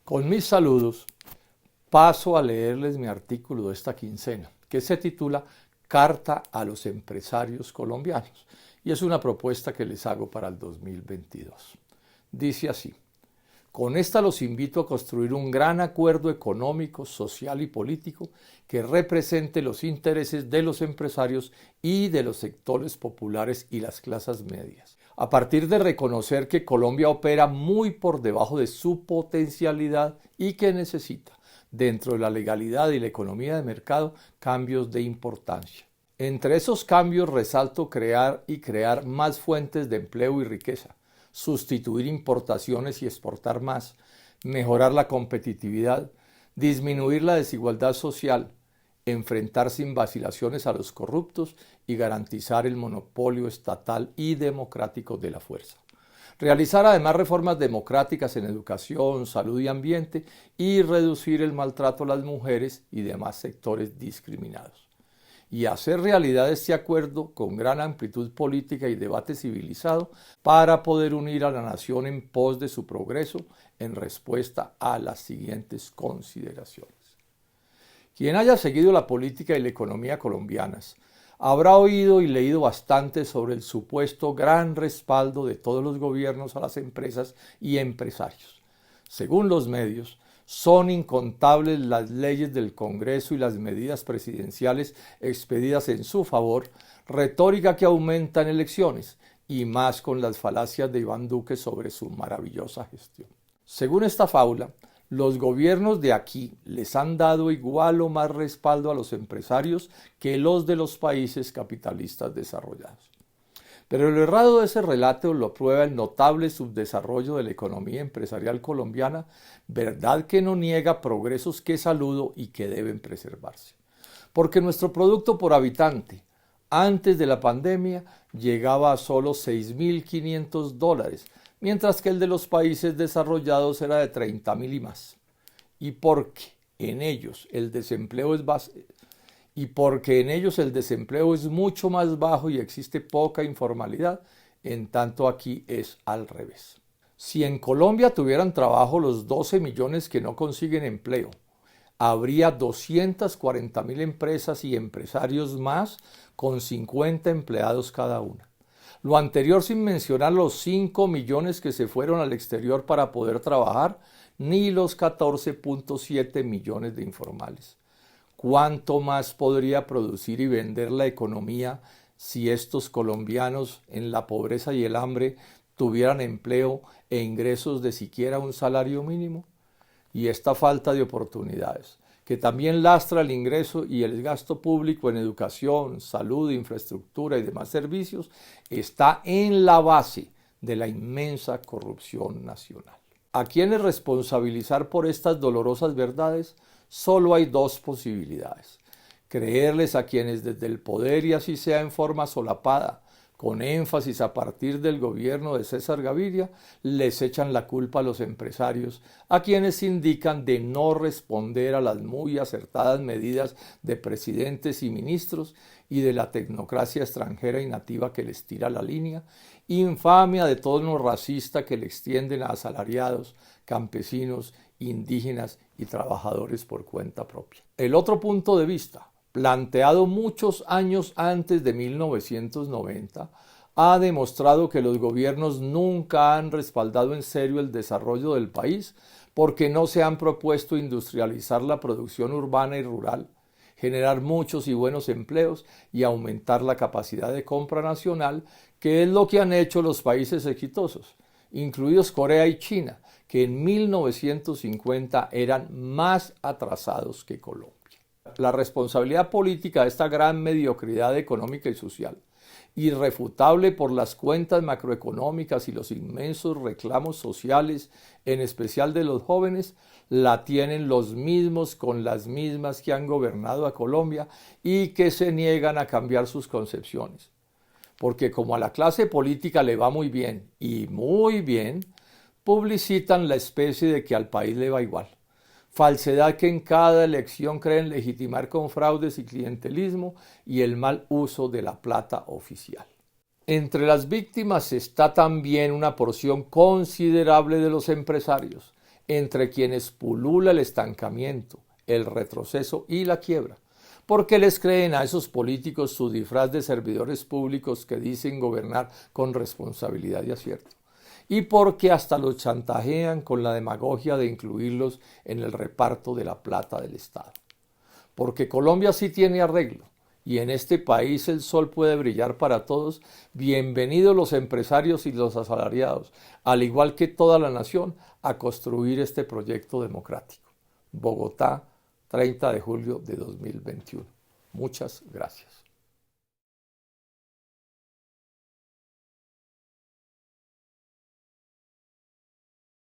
Con mis saludos, paso a leerles mi artículo de esta quincena, que se titula Carta a los empresarios colombianos, y es una propuesta que les hago para el 2022. Dice así: con esta los invito a construir un gran acuerdo económico, social y político que represente los intereses de los empresarios y de los sectores populares y las clases medias. A partir de reconocer que Colombia opera muy por debajo de su potencialidad y que necesita, dentro de la legalidad y la economía de mercado, cambios de importancia. Entre esos cambios resalto crear más fuentes de empleo y riqueza, sustituir importaciones y exportar más, mejorar la competitividad, disminuir la desigualdad social, enfrentar sin vacilaciones a los corruptos y garantizar el monopolio estatal y democrático de la fuerza. Realizar además reformas democráticas en educación, salud y ambiente y reducir el maltrato a las mujeres y demás sectores discriminados. Y hacer realidad este acuerdo con gran amplitud política y debate civilizado para poder unir a la nación en pos de su progreso en respuesta a las siguientes consideraciones. Quien haya seguido la política y la economía colombianas habrá oído y leído bastante sobre el supuesto gran respaldo de todos los gobiernos a las empresas y empresarios. Según los medios, son incontables las leyes del Congreso y las medidas presidenciales expedidas en su favor, retórica que aumenta en elecciones, y más con las falacias de Iván Duque sobre su maravillosa gestión. Según esta fábula, los gobiernos de aquí les han dado igual o más respaldo a los empresarios que los de los países capitalistas desarrollados. Pero lo errado de ese relato lo prueba el notable subdesarrollo de la economía empresarial colombiana, verdad que no niega progresos que saludo y que deben preservarse. Porque nuestro producto por habitante, antes de la pandemia, llegaba a solo $6.500, mientras que el de los países desarrollados era de 30.000 y más. Y porque en ellos el desempleo es mucho más bajo y existe poca informalidad, en tanto aquí es al revés. Si en Colombia tuvieran trabajo los 12 millones que no consiguen empleo, habría 240.000 empresas y empresarios más con 50 empleados cada una. Lo anterior sin mencionar los 5 millones que se fueron al exterior para poder trabajar, ni los 14.7 millones de informales. ¿Cuánto más podría producir y vender la economía si estos colombianos en la pobreza y el hambre tuvieran empleo e ingresos de siquiera un salario mínimo? Y esta falta de oportunidades, que también lastra el ingreso y el gasto público en educación, salud, infraestructura y demás servicios, está en la base de la inmensa corrupción nacional. ¿A quiénes responsabilizar por estas dolorosas verdades? Solo hay dos posibilidades: creerles a quienes desde el poder, y así sea en forma solapada, con énfasis a partir del gobierno de César Gaviria, les echan la culpa a los empresarios, a quienes indican de no responder a las muy acertadas medidas de presidentes y ministros y de la tecnocracia extranjera y nativa que les tira la línea, infamia de tono racista que le extienden a asalariados, campesinos, indígenas y trabajadores por cuenta propia. El otro punto de vista, planteado muchos años antes de 1990, ha demostrado que los gobiernos nunca han respaldado en serio el desarrollo del país porque no se han propuesto industrializar la producción urbana y rural, generar muchos y buenos empleos y aumentar la capacidad de compra nacional, que es lo que han hecho los países exitosos, incluidos Corea y China, que en 1950 eran más atrasados que Colombia. La responsabilidad política de esta gran mediocridad económica y social, irrefutable por las cuentas macroeconómicas y los inmensos reclamos sociales, en especial de los jóvenes, la tienen los mismos con las mismas que han gobernado a Colombia y que se niegan a cambiar sus concepciones. Porque como a la clase política le va muy bien, y muy bien, publicitan la especie de que al país le va igual. Falsedad que en cada elección creen legitimar con fraudes y clientelismo y el mal uso de la plata oficial. Entre las víctimas está también una porción considerable de los empresarios, entre quienes pulula el estancamiento, el retroceso y la quiebra. ¿Por qué les creen a esos políticos su disfraz de servidores públicos que dicen gobernar con responsabilidad y acierto? Y porque hasta los chantajean con la demagogia de incluirlos en el reparto de la plata del Estado. Porque Colombia sí tiene arreglo y en este país el sol puede brillar para todos. Bienvenidos los empresarios y los asalariados, al igual que toda la nación, a construir este proyecto democrático. Bogotá, 30 de julio de 2021. Muchas gracias.